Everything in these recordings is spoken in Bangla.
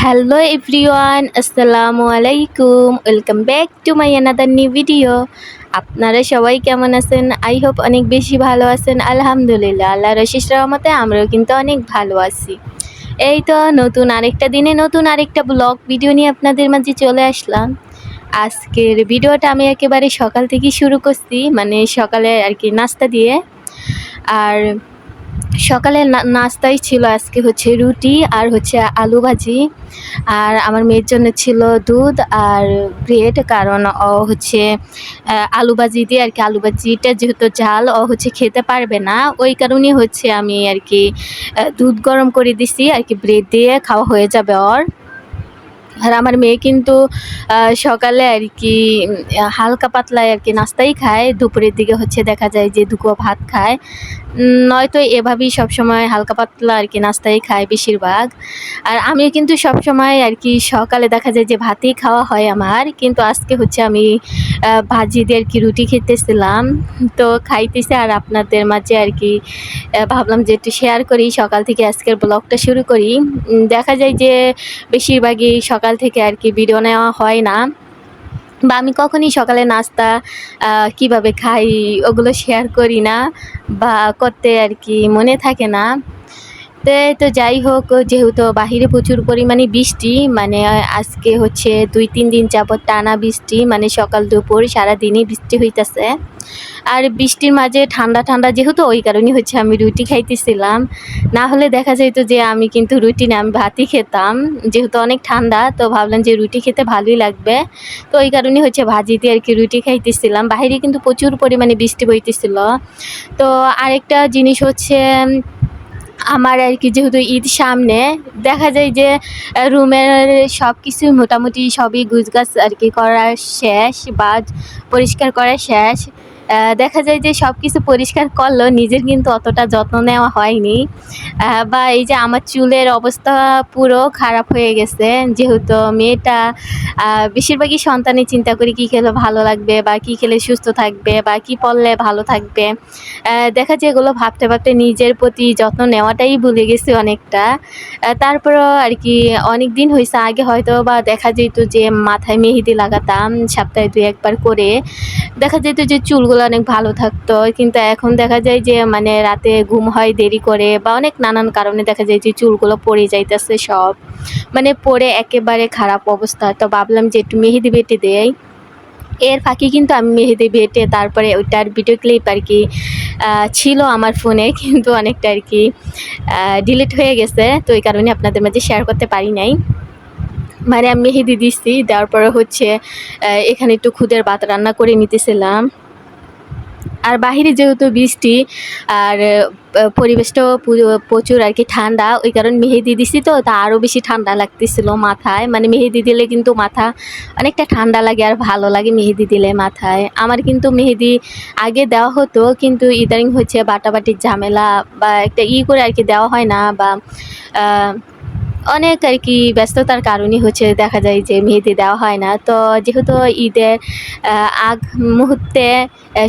হ্যালো এভরিওয়ান, আসসালামু আলাইকুম। Welcome back to my another new video. আপনারা সবাই কেমন আছেন? আই হোপ অনেক বেশি ভালো আছেন। আলহামদুলিল্লাহ, আল্লাহর অশেষ রহমতে আমরাও কিন্তু অনেক ভালো আছি। এই তো নতুন আরেকটা দিনে নতুন আরেকটা ব্লগ ভিডিও নিয়ে আপনাদের মাঝে চলে আসলাম। আজকের ভিডিওটা আমি একেবারে সকাল থেকেই শুরু করছি, মানে সকালে আর কি নাস্তা দিয়ে। আর সকালের নাস্তাই ছিল আজকে হচ্ছে রুটি আর হচ্ছে আলু ভাজি। আর আমার মেয়ের জন্য ছিল দুধ আর ব্রেড, কারণ ও হচ্ছে আলু ভাজি দিয়ে আর কি, আলু ভাজিটা যেহেতু ঝাল ও হচ্ছে খেতে পারবে না, ওই কারণেই হচ্ছে আমি আর কি দুধ গরম করে দিছি আর কি, ব্রেড দিয়ে খাওয়া হয়ে যাবে ওর। আর আমার মেয়ে কিন্তু সকালে আর কি হালকা পাতলায় আর কি নাস্তাই খায়, দুপুরের দিকে হচ্ছে দেখা যায় যে দুপুর ভাত খায়। নয়তো এভাবেই সবসময় হালকা পাতলা আর কি নাস্তাই খায় বেশিরভাগ। আর আমিও কিন্তু সবসময় আর কি সকালে দেখা যায় যে ভাতই খাওয়া হয় আমার, কিন্তু আজকে হচ্ছে আমি ভাজি দিয়ে আর কি রুটি খেতেছিলাম, তো খাইতেছি। আর আপনাদের মাঝে আর কি ভাবলাম যে একটু শেয়ার করি, সকাল থেকে আজকের ব্লগটা শুরু করি। দেখা যায় যে বেশিরভাগই সকাল থেকে আর কি ভিডিও নেওয়া হয় না, বা আমি কখনই সকালে নাস্তা কিভাবে খাই ওগুলো শেয়ার করি না, বা করতে আর কি মনে থাকে না। তো যাই হোক, যেহেতু বাহিরে প্রচুর পরিমাণে বৃষ্টি, মানে আজকে হচ্ছে 2-3 দিন যাবত টানা বৃষ্টি, মানে সকাল দুপুর সারাদিনই বৃষ্টি হইতেছে। আর বৃষ্টির মাঝে ঠান্ডা ঠান্ডা যেহেতু, ওই কারণেই হচ্ছে আমি রুটি খাইতেছিলাম। না হলে দেখা যাইতো যে আমি কিন্তু রুটি না, আমি ভাতই খেতাম। যেহেতু অনেক ঠান্ডা, তো ভাবলাম যে রুটি খেতে ভালোই লাগবে, তো ওই কারণেই হচ্ছে ভাজি দিয়ে আর কি রুটি খাইতেছিলাম। বাইরে কিন্তু প্রচুর পরিমাণে বৃষ্টি বইতেছিল। তো আরেকটা জিনিস হচ্ছে, আমার আর কি যেহেতু ঈদ সামনে, দেখা যায় যে রুমের সব কিছুই মোটামুটি সবই গুছগাছ আর কি করা শেষ, বা পরিষ্কার করা শেষ। দেখা যায় যে সব কিছু পরিষ্কার করলেও নিজের কিন্তু অতটা যত্ন নেওয়া হয়নি। বা এই যে আমার চুলের অবস্থা পুরো খারাপ হয়ে গেছে, যেহেতু মেয়েটা বেশিরভাগই সন্তানের চিন্তা করি কী খেলে ভালো লাগবে, বা কী খেলে সুস্থ থাকবে, বা কী পরলে ভালো থাকবে। দেখা যায় এগুলো ভাবতে ভাবতে নিজের প্রতি যত্ন নেওয়াটাই ভুলে গেছি অনেকটা। তারপরেও আর কি অনেক দিন হয়েছে, আগে হয়তো বা দেখা যেত যে মাথায় মেহেদি লাগাতাম সপ্তাহে 2-1 বার করে, দেখা যেত যে চুলগুলো অনেক ভালো থাকতো। কিন্তু এখন দেখা যায় যে মানে রাতে ঘুম হয় দেরি করে, বা অনেক নানান কারণে দেখা যায় যে চুলগুলো পড়ে যাইতেছে সব, মানে পড়ে একেবারে খারাপ অবস্থা। তো ভাবলাম যে একটু মেহেদি বেটে দেই। এর ফাঁকে কিন্তু আমি মেহেদি বেটে তারপরে ওইটার ভিডিও ক্লিপ আর কি ছিল আমার ফোনে, কিন্তু অনেকটা আর কি ডিলিট হয়ে গেছে, তো এই কারণে আপনাদের মাঝে শেয়ার করতে পারি নাই। মানে আমি মেহেদি দিচ্ছি, দেওয়ার পরে হচ্ছে এখানে একটু খুদের ভাত রান্না করে নিতেছিলাম। আর বাহিরে যেহেতু বৃষ্টি, আর পরিবেশটাও প্রচুর আর কি ঠান্ডা, ওই কারণে মেহেদি দিছি, তো তা আরও বেশি ঠান্ডা লাগতেছিল মাথায়। মানে মেহেদি দিলে কিন্তু মাথা অনেকটা ঠান্ডা লাগে, আর ভালো লাগে মেহেদি দিলে মাথায়। আমার কিন্তু মেহেদি আগে দেওয়া হতো, কিন্তু ইদানিং হচ্ছে বাটাবাটির ঝামেলা, বা একটা করে আর কি দেওয়া হয় না, বা অনেক আর কি ব্যস্ততার কারণে হচ্ছে দেখা যায় যে মেহেদি দেওয়া হয় না। তো যেহেতু ঈদের আগ মুহূর্তে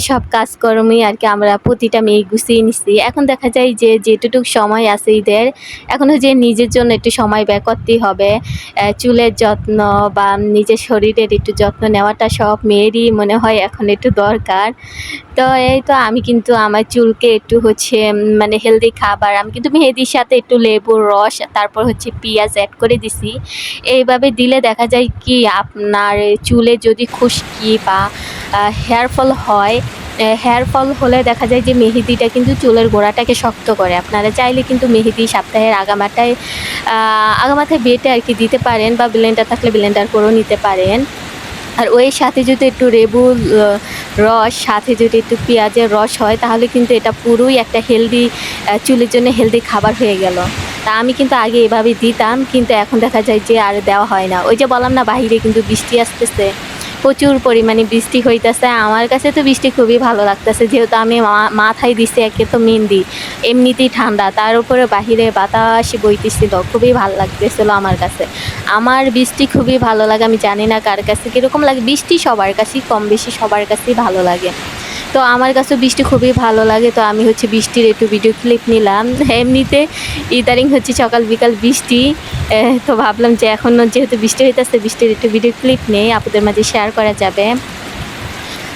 সব কাজকর্মই আর কি আমরা প্রতিটা মেয়ে গুছিয়ে নিচ্ছি। এখন দেখা যায় যে যেটুকু সময় আছে ঈদের, এখন যে নিজের জন্য একটু সময় ব্যয় করতেই হবে। চুলের যত্ন বা নিজের শরীরের একটু যত্ন নেওয়াটা সব মেয়েরই মনে হয় এখন একটু দরকার। তো এই তো আমি কিন্তু আমার চুলকে একটু হচ্ছে মানে হেলদি খাবার, আমি কিন্তু মেহেদির সাথে একটু লেবুর রস, তারপর হচ্ছে পেঁয়াজ অ্যাড করে দিছি। এইভাবে দিলে দেখা যায় কি আপনার চুলে যদি খুশকি বা হেয়ার ফল হয়, হেয়ার ফল হলে দেখা যায় যে মেহেদিটা কিন্তু চুলের গোড়াটাকে শক্ত করে। আপনারা চাইলে কিন্তু মেহেদি সপ্তাহের আগামাথায় বেটে আর কি দিতে পারেন, বা ব্লেন্ডার থাকলে ব্লেন্ডার করেও নিতে পারেন। আর ওই সাথে যদি একটু লেবুর রস, সাথে যদি একটু পেঁয়াজের রস হয়, তাহলে কিন্তু এটা পুরোই একটা হেলদি, চুলের জন্য হেলদি খাবার হয়ে গেল। তা আমি কিন্তু আগে এভাবে দিতাম, কিন্তু এখন দেখা যায় যে আর দেওয়া হয় না। ওই যে বললাম না, বাহিরে কিন্তু বৃষ্টি আসতেছে, প্রচুর পরিমাণে বৃষ্টি হইতেছে। আমার কাছে তো বৃষ্টি খুবই ভালো লাগতেছে, যেহেতু আমি মাথায় দিচ্ছি একে তো মেহেদি, এমনিতেই ঠান্ডা, তার উপরে বাহিরে বাতাস বইতেছিল, খুবই ভালো লাগতেছিল আমার কাছে। আমার বৃষ্টি খুবই ভালো লাগে, আমি জানি না কার কাছে কীরকম লাগে। বৃষ্টি সবার কাছেই কম বেশি সবার কাছেই ভালো লাগে। তো আমার কাছে বৃষ্টি খুবই ভালো লাগে, তো আমি হচ্ছে বৃষ্টির একটু ভিডিও ক্লিপ নিলাম। এমনিতে ইদারিং হচ্ছে সকাল বিকাল বৃষ্টি, তো ভাবলাম যে এখনও যেহেতু বৃষ্টি হইতেছে বৃষ্টির একটু ভিডিও ক্লিপ নেই, আপনাদের মাঝে শেয়ার করা যাবে।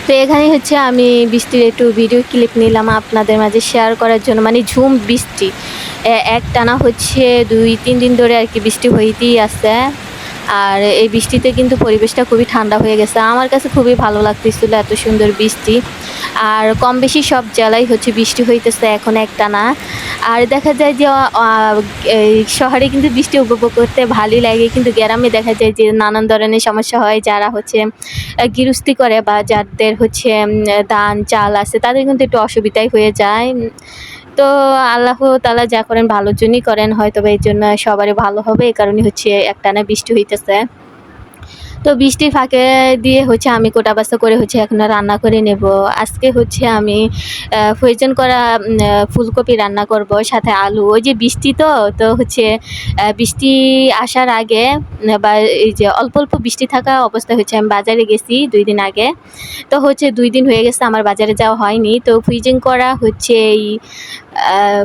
তো এখানে হচ্ছে আমি বৃষ্টির একটু ভিডিও ক্লিপ নিলাম আপনাদের মাঝে শেয়ার করার জন্য। মানে ঝুম বৃষ্টি, একটানা হচ্ছে 2-3 দিন ধরে আর কি বৃষ্টি হইতেই আছে। আর এই বৃষ্টিতে কিন্তু পরিবেশটা খুবই ঠান্ডা হয়ে গেছে, আমার কাছে খুবই ভালো লাগতেছিল এত সুন্দর বৃষ্টি। আর কম বেশি সব জেলায় হচ্ছে বৃষ্টি হইতেছে এখন একটানা। আর দেখা যায় যে এই শহরে কিন্তু বৃষ্টি উপভোগ করতে ভালোই লাগে, কিন্তু গ্রামে দেখা যায় যে নানান ধরনের সমস্যা হয়। যারা হচ্ছে গৃহস্থী করে বা যাদের হচ্ছে ধান চাল আছে তাদের কিন্তু একটু অসুবিধাই হয়ে যায়। তো আল্লাহ তাআলা যা করেন ভালোর জন্যই করেন, হয়তোবা এর জন্য সবারই ভালো হবে, এই কারণে হচ্ছে একটানা বৃষ্টি হইতেছে। তো বৃষ্টির ফাঁকে দিয়ে হচ্ছে আমি কোটা বাছা করে হচ্ছে এখন রান্না করে নেব। আজকে হচ্ছে আমি ফ্রোজেন করা ফুলকপি রান্না করব, সাথে আলু। ওই যে বৃষ্টি তো হচ্ছে বৃষ্টি আসার আগে বা এই যে অল্প অল্প বৃষ্টি থাকা অবস্থায় হচ্ছে আমি বাজারে গেছি 2 দিন আগে। তো হচ্ছে 2 দিন হয়ে গেছে আমার বাজারে যাওয়া হয়নি। তো ফ্রিজিং করা হচ্ছে এই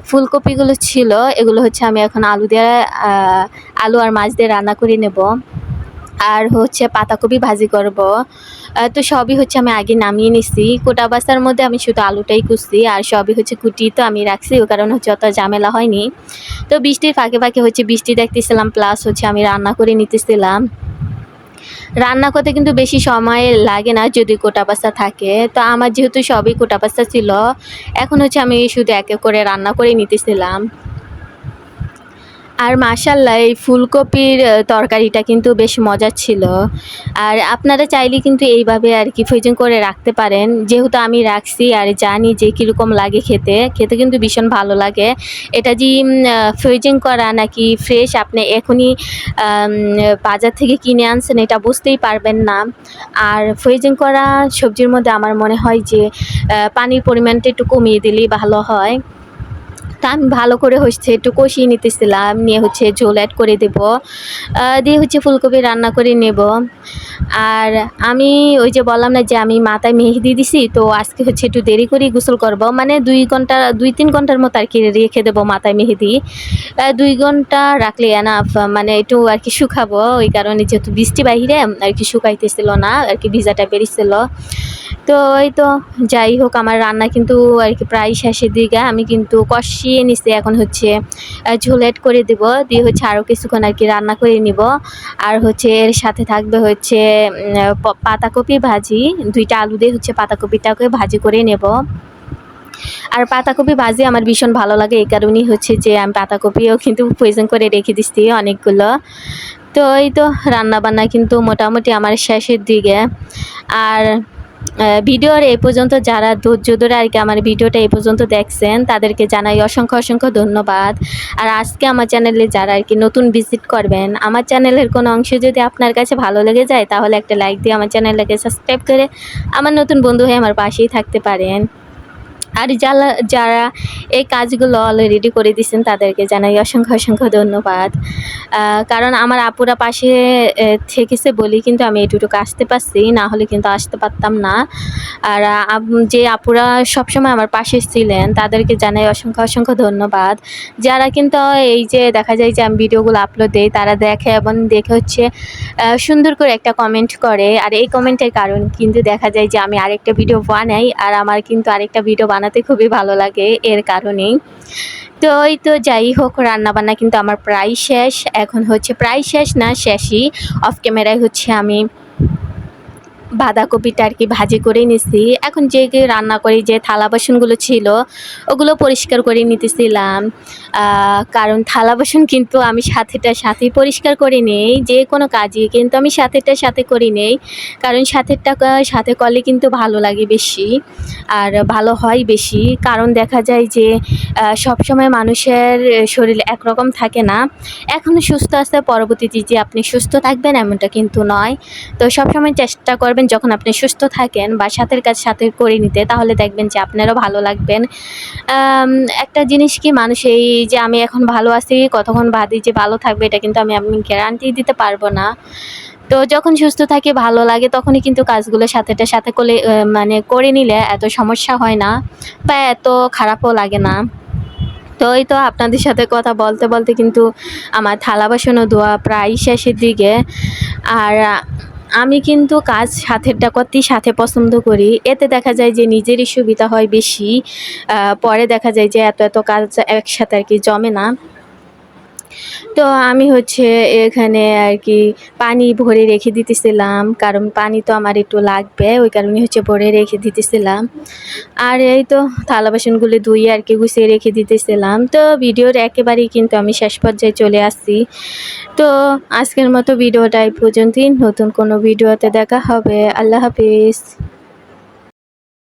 ফুলকপিগুলো ছিল, এগুলো হচ্ছে আমি এখন আলু আর মাছ দিয়ে রান্না করে নেব। আর হচ্ছে পাতাকপি ভাজি করব। তো সবই হচ্ছে আমি আগে নামিয়ে নিছি। কোটা বাছার মধ্যে আমি শুধু আলুটাই কুচছি, আর সবই হচ্ছে কুটিয়ে তো আমি রাখছি, ওই কারণে হচ্ছে অত ঝামেলা হয়নি। তো বৃষ্টির ফাঁকে ফাঁকে হচ্ছে বৃষ্টি দেখতেছিলাম, প্লাস হচ্ছে আমি রান্না করে নিতেছিলাম। রান্না করতে কিন্তু বেশি সময় লাগে না যদি কোটা বাছা থাকে। তো আমার যেহেতু সবই কোটা বাছা ছিল, এখন হচ্ছে আমি শুধু এক এক করে রান্না করে নিতেছিলাম। আর মাশাআল্লাহ এই ফুলকপির তরকারিটা কিন্তু বেশ মজার ছিল। আর আপনারা চাইলে কিন্তু এইভাবে আর কি ফ্রোজেন করে রাখতে পারেন। যেহেতু আমি রাখছি আর জানি যে কীরকম লাগে খেতে, খেতে কিন্তু ভীষণ ভালো লাগে। এটা যে ফ্রোজেন করা নাকি ফ্রেশ আপনি এখনই বাজার থেকে কিনে আনছেন এটা বুঝতেই পারবেন না। আর ফ্রোজেন করা সবজির মধ্যে আমার মনে হয় যে পানির পরিমাণটা একটু কমিয়ে দিলেই ভালো হয়। তা আমি ভালো করে হচ্ছে একটু কষিয়ে নিতেছিলাম, নিয়ে হচ্ছে ঝোল অ্যাড করে দেব, দিয়ে হচ্ছে ফুলকপি রান্না করে নেব। আর আমি ওই যে বললাম না যে আমি মাথায় মেহেদি দিছি, তো আজকে হচ্ছে একটু দেরি করেই গোসল করব। মানে 2-3 ঘন্টার মতো আর কি রেখে দেবো মাথায় মেহেদি। 2 ঘন্টা রাখলে এনাফ, মানে একটু আর কি শুকাবো, ওই কারণে যেহেতু বৃষ্টি বাহিরে আর কি শুকাইতেছিল না আর কি, ভিজাটা বেরিয়েছিল। তো এই তো যাই হোক, আমার রান্না কিন্তু আর কি প্রায় শেষের দিকে। আমি কিন্তু কষিয়ে নিছি, এখন হচ্ছে ঝোল অ্যাড করে দেব, দিয়ে হচ্ছে আরও কিছুক্ষণ আর কি রান্না করে নিব। আর হচ্ছে এর সাথে থাকবে হচ্ছে পাতাকপি ভাজি, 2টা আলু দিয়ে হচ্ছে পাতাকপিটাকে ভাজি করে নেব। আর পাতাকপি ভাজি আমার ভীষণ ভালো লাগে, এই কারণেই হচ্ছে যে আমি পাতাকপিও কিন্তু ফ্রোজেন করে রেখে দিচ্ছি অনেকগুলো। তো এই তো রান্নাবান্না কিন্তু মোটামুটি আমার শেষের দিকে। আর ভিডিওর এই পর্যন্ত যারা ধৈর্য ধরে আর কি আমার ভিডিওটা এই পর্যন্ত দেখছেন তাদেরকে জানাই অসংখ্য অসংখ্য ধন্যবাদ। আর আজকে আমার চ্যানেলে যারা আর কি নতুন ভিজিট করবেন, আমার চ্যানেলের কোনো অংশ যদি আপনার কাছে ভালো লেগে যায় তাহলে একটা লাইক দিয়ে আমার চ্যানেলটাকে সাবস্ক্রাইব করে আমার নতুন বন্ধু হয়ে আমার পাশেই থাকতে পারেন। আর যারা এই কাজগুলো অলরেডি করে দিচ্ছেন তাদেরকে জানাই অসংখ্য অসংখ্য ধন্যবাদ। কারণ আমার আপুরা পাশে থেকেছে বলেই কিন্তু আমি এটুকু আসতে পারছি, না হলে কিন্তু আসতে পারতাম না। আর যে আপুরা সবসময় আমার পাশে ছিলেন তাদেরকে জানাই অসংখ্য অসংখ্য ধন্যবাদ। যারা কিন্তু এই যে দেখা যায় যে আমি ভিডিওগুলো আপলোড দিই, তারা দেখে এবং দেখে হচ্ছে সুন্দর করে একটা কমেন্ট করে। আর এই কমেন্টের কারণ কিন্তু দেখা যায় যে আমি আরেকটা ভিডিও বানাই, আর আমার কিন্তু আরেকটা ভিডিও বানাতে খুবই ভালো লাগে এর কারণেই। তো ওই তো যাই হোক, রান্নাবান্না কিন্তু আমার প্রায় শেষ। এখন হচ্ছে প্রায় শেষ না, শেষই। অফ ক্যামেরায় হচ্ছে আমি বাঁধাকপিটা আর কি ভাজি করে নিছি। এখন যে রান্না করি যে থালা বাসনগুলো ছিল ওগুলো পরিষ্কার করে নিতেছিলাম। কারণ থালা বাসন কিন্তু আমি সাথেই পরিষ্কার করে নেই, যে কোনো কাজই কিন্তু আমি সাথে করে নেই। কারণ সাথে করলে কিন্তু ভালো লাগে বেশি, আর ভালো হয় বেশি। কারণ দেখা যায় যে সবসময় মানুষের শরীর একরকম থাকে না। এখনও সুস্থ আছে, পরবর্তীতে যে আপনি সুস্থ থাকবেন এমনটা কিন্তু নয়। তো সবসময় চেষ্টা করবেন যখন আপনি সুস্থ থাকেন বা সাথের কাজ সাথে করে নিতে, তাহলে দেখবেন যে আপনারও ভালো লাগবেন। একটা জিনিস কি, মানুষ এই যে আমি এখন ভালো আছি কতক্ষণ বাদে যে ভালো থাকবে এটা কিন্তু আমি গ্যারান্টি দিতে পারবো না। তো যখন সুস্থ থাকি ভালো লাগে তখনই কিন্তু কাজগুলো সাথে করে মানে করে নিলে এত সমস্যা হয় না বা এত খারাপও লাগে না। তো এই তো আপনাদের সাথে কথা বলতে কিন্তু আমার থালা বাসনও ধোয়া প্রায় শেষের দিকে। আর আমি কিন্তু কাজ সাথেরটা করতেই সাথে পছন্দ করি। এতে দেখা যায় যে নিজেরই সুবিধা হয় বেশি। পরে দেখা যায় যে এত কাজ একসাথে আরকি জমে না। তো আমি হচ্ছে এখানে আরকি পানি ভরে রেখে দিতেছিলাম। কারণ পানি তো আমার একটু লাগবে। ওই কারণে হচ্ছে ভরে রেখে দিতেছিলাম। আর এই তো থালা বাসনগুলো ধুয়ে আরকি গুছিয়ে রেখে দিতেছিলাম। তো ভিডিওর একেবারেই কিন্তু আমি শেষ পর্যায়ে চলে আসছি। তো আজকের মতো ভিডিওটা এই পর্যন্তই। নতুন কোনো ভিডিওতে দেখা হবে। আল্লাহ হাফেজ।